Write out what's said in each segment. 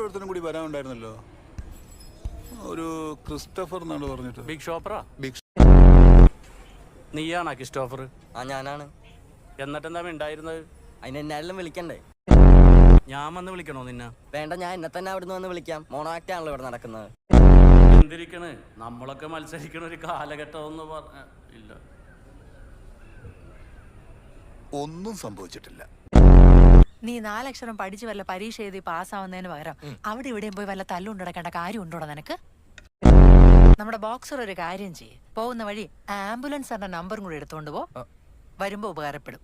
ഒരുത്തനും കൂടി വരാനുണ്ടായിരുന്നല്ലോ, ഒരു ക്രിസ്റ്റഫർ എന്നാണ് പറഞ്ഞിട്ട്. ബിഗ് ഷോപ്പറാ? നീയാണോ ക്രിസ്റ്റോഫർ? ആ ഞാനാണ്. എന്നിട്ടെന്താ ഉണ്ടായിരുന്നത്? അതിന് എന്നാലും വിളിക്കണ്ടേ? ഞാൻ വന്ന് വിളിക്കണോ നിന്നെ? വേണ്ട, ഞാൻ എന്നെ തന്നെ അവിടുന്ന് വന്ന് വിളിക്കാം. മോണോ ആക്ട് ആണല്ലോ ഇവിടെ നടക്കുന്നത്. എന്തിരിക്കണ്, നമ്മളൊക്കെ മത്സരിക്കണ ഒരു കാലഘട്ടം എന്ന് പറഞ്ഞ ഇല്ല. ഒന്നും സംഭവിച്ചിട്ടില്ല. നീ 4 അക്ഷരം പഠിച്ച് വല്ല പരീക്ഷ എഴുതി പാസ്സാവുന്നതിന് പകരം അവിടെ ഇവിടെയും പോയി വല്ല തല്ലുകൊണ്ടിടക്കേണ്ട കാര്യം ഉണ്ടോടാ നിനക്ക്? നമ്മുടെ ബോക്സർ ഒരു കാര്യം ചെയ്യ്, പോകുന്ന വഴി ആംബുലൻസിന്റെ നമ്പറും കൂടി എടുത്തോണ്ട് പോ, വരുമ്പോ ഉപകാരപ്പെടും.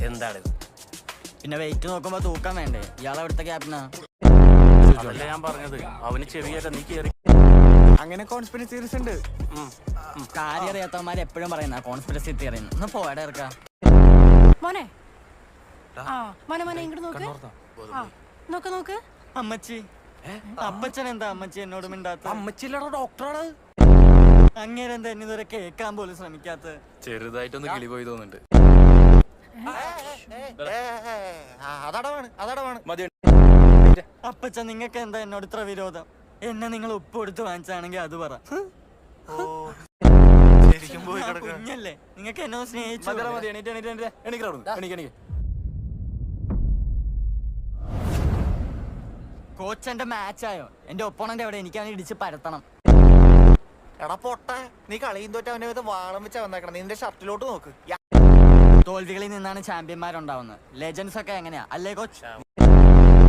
എന്താണ് പിന്നെ വെയിറ്റ് നോക്കുമ്പോ തൂക്കാൻ വേണ്ടേ? ഇയാൾ അവിടുത്തെ ക്യാപ്റ്റനാ. അതല്ലേ ഞാൻ പറഞ്ഞത്, അവന് ചെവിയല്ല, നീ കേറി. അങ്ങനെ കോൺസ്പിറസി തിയറീസ് ഉണ്ട്. കാര്യം അറിയാത്തവന്മാർ എപ്പോഴും പറയുന്ന കോൺസ്പിറസി തിയറി. ഒന്ന് പോയാടെ ഇറക്കാം. മോനെ മോനെ ഇങ്ങോട്ട് നോക്ക്. നോക്ക് നോക്ക്. അമ്മച്ചി, അപ്പച്ചൻ എന്താ അമ്മച്ചി എന്നോട് മിണ്ടാത്ത? അമ്മച്ചില്ലടോ, ഡോക്ടറാണ്. അങ്ങേരെന്താ എന്നെ ഇതുവരെ കേൾക്കാൻ പോലും ശ്രമിക്കാത്ത? ചെറുതായിട്ടൊന്ന് കിളി പോയി തോന്നുന്നുണ്ട്. അപ്പച്ചൻ, നിങ്ങൾക്ക് എന്താ എന്നോട് ഇത്ര വിരോധം? എന്നെ നിങ്ങൾ ഉപ്പ് കൊടുത്ത് വാങ്ങിച്ചാണെങ്കിൽ അത് പറ. കുഞ്ഞല്ലേ, നിങ്ങൾക്ക് എന്നോ സ്നേഹിച്ചു. കോച്ചന്റെ മാച്ചായോ? എന്റെ ഒപ്പോണന്റ് എവിടെ? എനിക്കാണ് ഇടിച്ച് പരത്തണം. എടാ പൊട്ടെ, നീ കളിയും തോറ്റ അവനെ വാളം വെച്ചാ വന്നേക്കണം. നിന്റെ ഷർട്ടിലോട്ട് നോക്ക്. തോൽവികളിൽ നിന്നാണ് ചാമ്പ്യന്മാരുണ്ടാവുന്നത്. ലെജൻസ് ഒക്കെ എങ്ങനെയാ അല്ലേ കോച്ച്?